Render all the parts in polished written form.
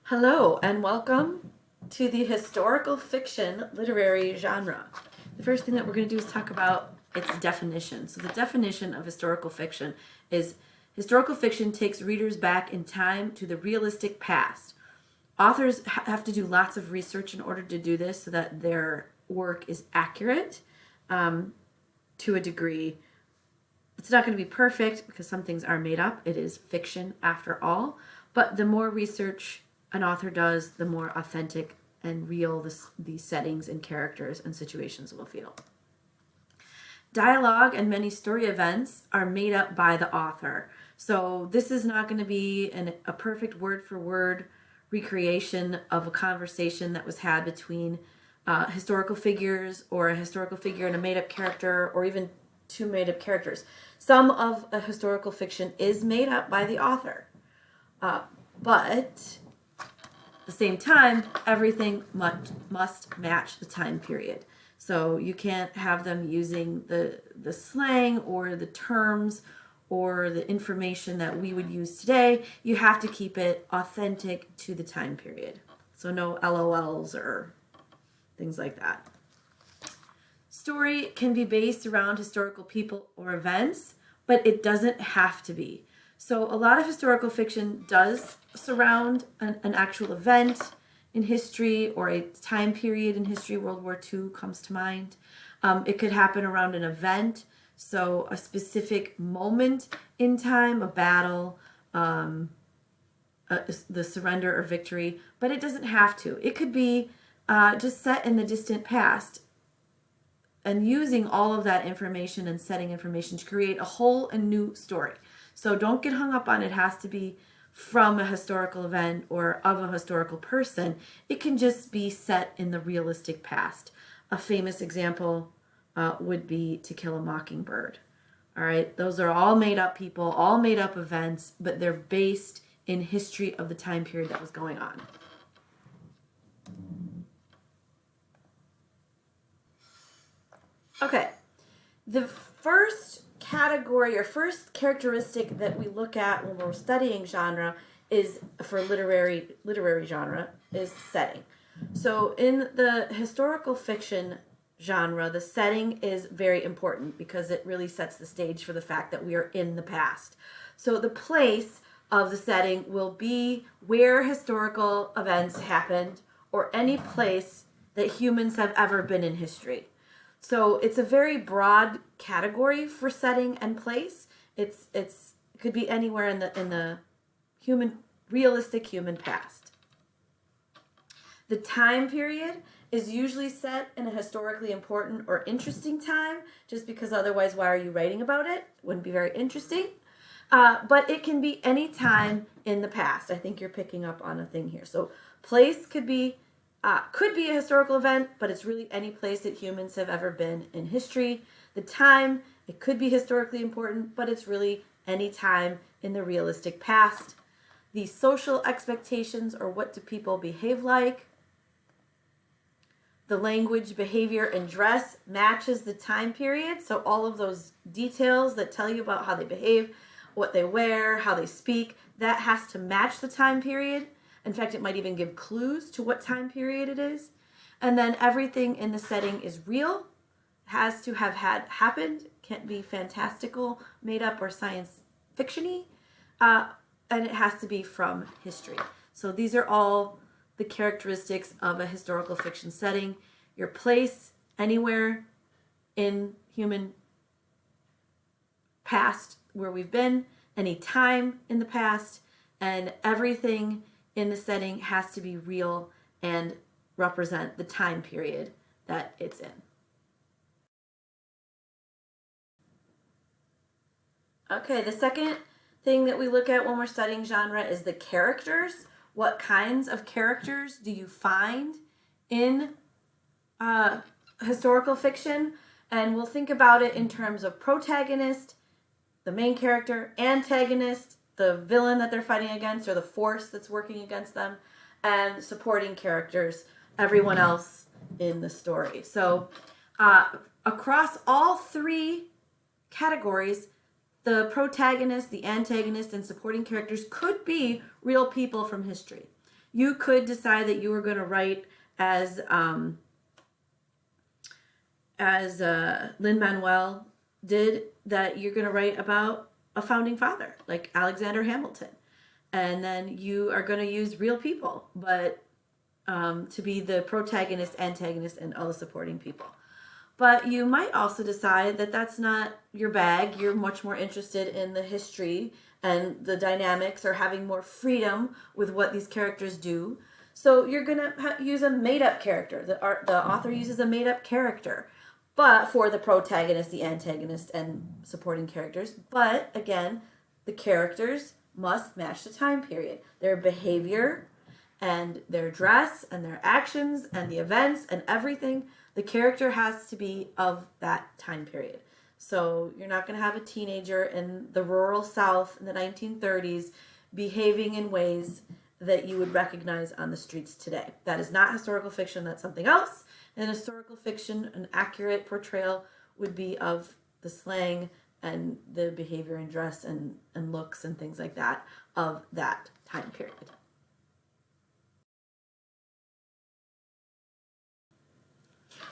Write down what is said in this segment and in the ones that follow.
Hello, and welcome to the historical fiction literary genre. The first thing that we're going to do is talk about its definition. So, the definition of historical fiction is historical fiction takes readers back in time to the realistic past. Authors have to do lots of research in order to do this so that their work is accurate to a degree. It's not going to be perfect because some things are made up. It is fiction after all. But the more research an author does, the more authentic and real these settings and characters and situations will feel. Dialogue and many story events are made up by the author. So this is not going to be a perfect word-for-word recreation of a conversation that was had between historical figures, or a historical figure and a made-up character, or even two made-up characters. Some of a historical fiction is made up by the author, but at the same time, everything must match the time period. So you can't have them using the slang or the terms or the information that we would use today. You have to keep it authentic to the time period. So no LOLs or things like that. Story can be based around historical people or events, but it doesn't have to be. So a lot of historical fiction does surround an actual event in history or a time period in history. World War II comes to mind. It could happen around an event, so a specific moment in time, a battle, the surrender or victory, but it doesn't have to. It could be just set in the distant past, and using all of that information and setting information to create a whole and new story. So don't get hung up on it has to be from a historical event or of a historical person. It can just be set in the realistic past. A famous example would be To Kill a Mockingbird. All right, those are all made up people, all made up events, but they're based in history of the time period that was going on. Okay, the first category or first characteristic that we look at when we're studying genre is for literary genre is setting. So in the historical fiction genre, the setting is very important because it really sets the stage for the fact that we are in the past. So the place of the setting will be where historical events happened or any place that humans have ever been in history. So it's a very broad category for setting and place. It could be anywhere in the realistic human past. The time period is usually set in a historically important or interesting time, just because otherwise, why are you writing about it? Wouldn't be very interesting. But it can be any time in the past. I think you're picking up on a thing here. So place could be a historical event, but it's really any place that humans have ever been in history. The time, it could be historically important, but it's really any time in the realistic past. The social expectations, or what do people behave like. The language, behavior, and dress matches the time period. So all of those details that tell you about how they behave, what they wear, how they speak, that has to match the time period. In fact, it might even give clues to what time period it is. And then everything in the setting is real, has to have happened, can't be fantastical, made up, or science fiction-y, and it has to be from history. So these are all the characteristics of a historical fiction setting. Your place anywhere in human past where we've been, any time in the past, and everything in the setting has to be real and represent the time period that it's in. Okay, the second thing that we look at when we're studying genre is the characters. What kinds of characters do you find in historical fiction? And we'll think about it in terms of protagonist, the main character, antagonist, the villain that they're fighting against or the force that's working against them, and supporting characters, everyone else in the story. So across all three categories, the protagonist, the antagonist, and supporting characters could be real people from history. You could decide that you were going to write as Lin-Manuel did, that you're going to write about a founding father like Alexander Hamilton, and then you are going to use real people, but to be the protagonist, antagonist, and all the supporting people. But you might also decide that that's not your bag. You're much more interested in the history and the dynamics, or having more freedom with what these characters do. So you're going to use a made-up character. The author uses a made-up character, but for the protagonist, the antagonist, and supporting characters. But again, the characters must match the time period. Their behavior and their dress and their actions and the events and everything, the character has to be of that time period. So you're not going to have a teenager in the rural South in the 1930s behaving in ways that you would recognize on the streets today. That is not historical fiction. That's something else. In historical fiction, an accurate portrayal would be of the slang and the behavior and dress and looks and things like that of that time period.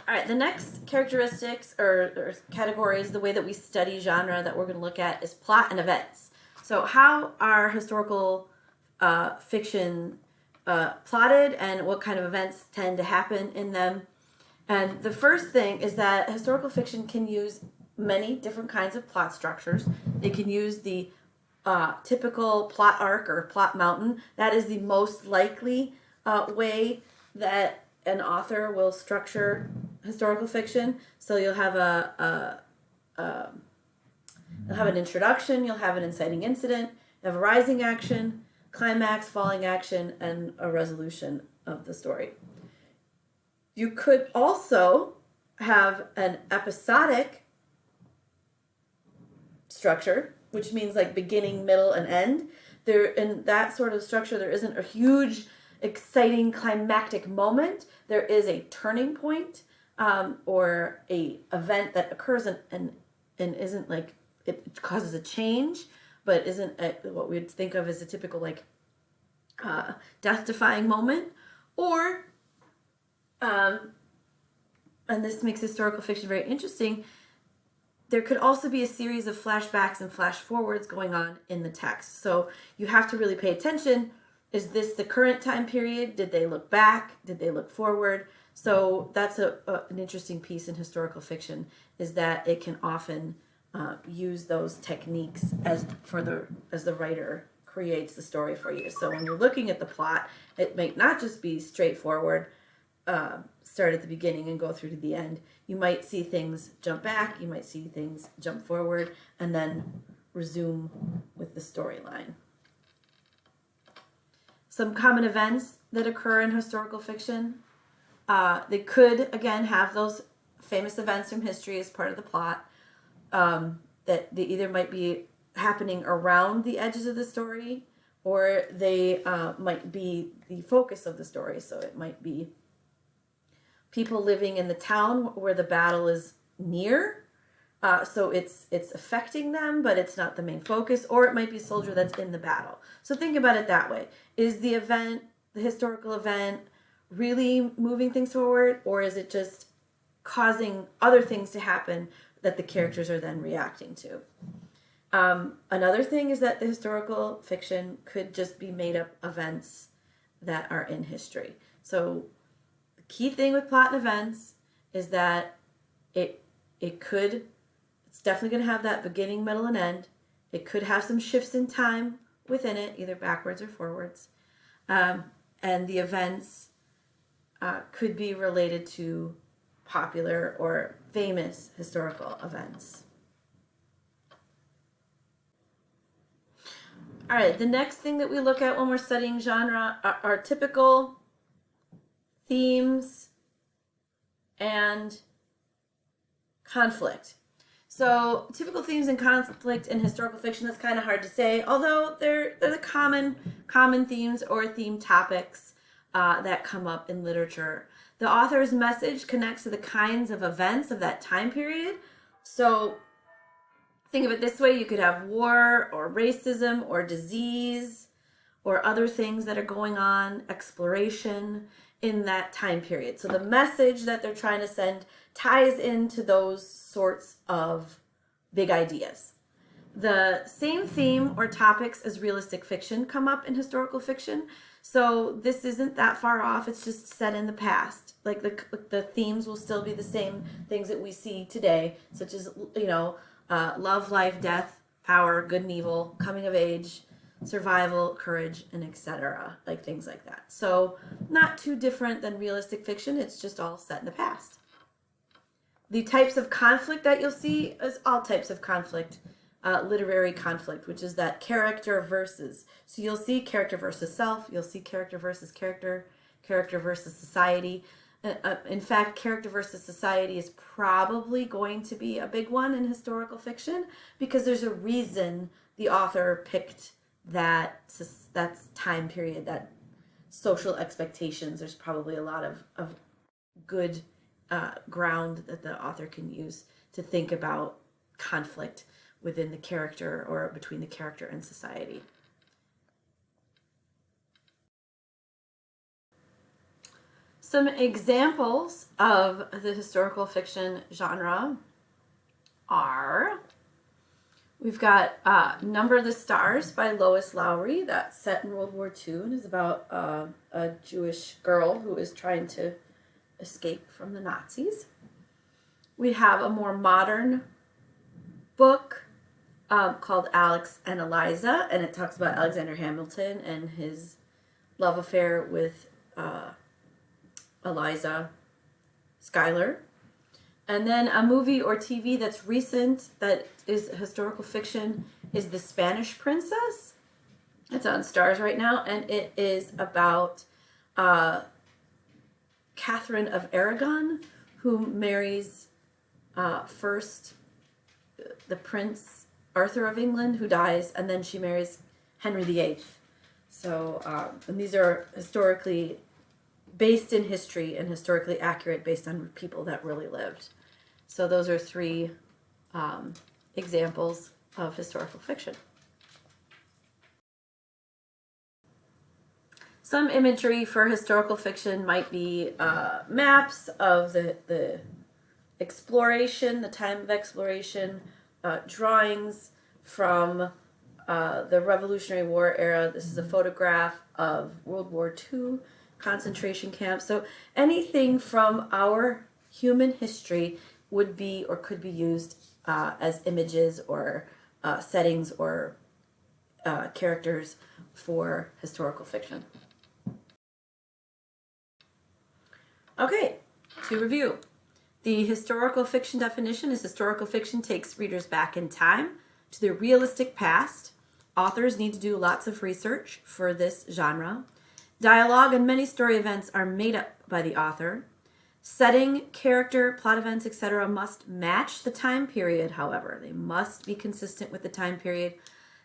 All right, the next characteristics or categories, the way that we study genre that we're going to look at, is plot and events. So how are historical fiction plotted, and what kind of events tend to happen in them? And the first thing is that historical fiction can use many different kinds of plot structures. They can use the typical plot arc or plot mountain. That is the most likely way that an author will structure historical fiction. So you'll have you'll have an introduction, you'll have an inciting incident, you have a rising action, climax, falling action, and a resolution of the story. You could also have an episodic structure, which means like beginning, middle, and end. There, in that sort of structure, there isn't a huge, exciting, climactic moment. There is a turning point, or a event that occurs and isn't like, it causes a change, but isn't what we'd think of as a typical like death-defying moment. Or and this makes historical fiction very interesting, there could also be a series of flashbacks and flash forwards going on in the text. So you have to really pay attention. Is this the current time period? Did they look back? Did they look forward? So that's an interesting piece in historical fiction, is that it can often use those techniques as the writer creates the story for you. So when you're looking at the plot, it might not just be straightforward, start at the beginning and go through to the end. You might see things jump back, you might see things jump forward, and then resume with the storyline. Some common events that occur in historical fiction. They could, again, have those famous events from history as part of the plot, that they either might be happening around the edges of the story, or they might be the focus of the story. So it might be people living in the town where the battle is near, so it's affecting them, but it's not the main focus. Or it might be a soldier that's in the battle. So think about it that way. Is the event, the historical event, really moving things forward, or is it just causing other things to happen that the characters are then reacting to? Another thing is that the historical fiction could just be made up events that are in history. So the key thing with plot and events is that it's definitely going to have that beginning, middle, and end. It could have some shifts in time within it, either backwards or forwards. And the events could be related to popular or famous historical events. All right, the next thing that we look at when we're studying genre are typical themes and conflict. So typical themes and conflict in historical fiction, that's kind of hard to say, although they're the common themes or theme topics that come up in literature. The author's message connects to the kinds of events of that time period. So think of it this way: you could have war or racism or disease or other things that are going on, exploration in that time period. So the message that they're trying to send ties into those sorts of big ideas. The same theme or topics as realistic fiction come up in historical fiction. So this isn't that far off. It's just set in the past. Like the themes will still be the same things that we see today, such as, love, life, death, power, good and evil, coming of age, survival, courage, and etc. Like things like that. So not too different than realistic fiction. It's just all set in the past. The types of conflict that you'll see is all types of conflict. Literary conflict, which is that character versus. So you'll see character versus self, you'll see character versus character, character versus society. In fact, character versus society is probably going to be a big one in historical fiction because there's a reason the author picked that time period, that social expectations. There's probably a lot of good ground that the author can use to think about conflict within the character or between the character and society. Some examples of the historical fiction genre are, we've got Number of the Stars by Lois Lowry. That's set in World War II and is about a Jewish girl who is trying to escape from the Nazis. We have a more modern book called Alex and Eliza, and it talks about Alexander Hamilton and his love affair with Eliza Schuyler. And then a movie or TV that's recent that is historical fiction is The Spanish Princess. It's on Stars right now, and it is about Catherine of Aragon, who marries first the Prince Arthur of England, who dies, and then she marries Henry VIII. So, and these are historically based in history and historically accurate based on people that really lived. So those are three examples of historical fiction. Some imagery for historical fiction might be maps of the exploration, the time of exploration, drawings from the Revolutionary War era. This is a photograph of World War II concentration camps. So anything from our human history would be or could be used as images or settings or characters for historical fiction. Okay, to review. The historical fiction definition is historical fiction takes readers back in time to the realistic past. Authors need to do lots of research for this genre. Dialogue and many story events are made up by the author. Setting, character, plot events, etc. must match the time period, however. They must be consistent with the time period.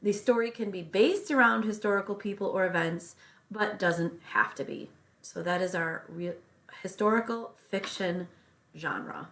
The story can be based around historical people or events, but doesn't have to be. So that is our historical fiction genre.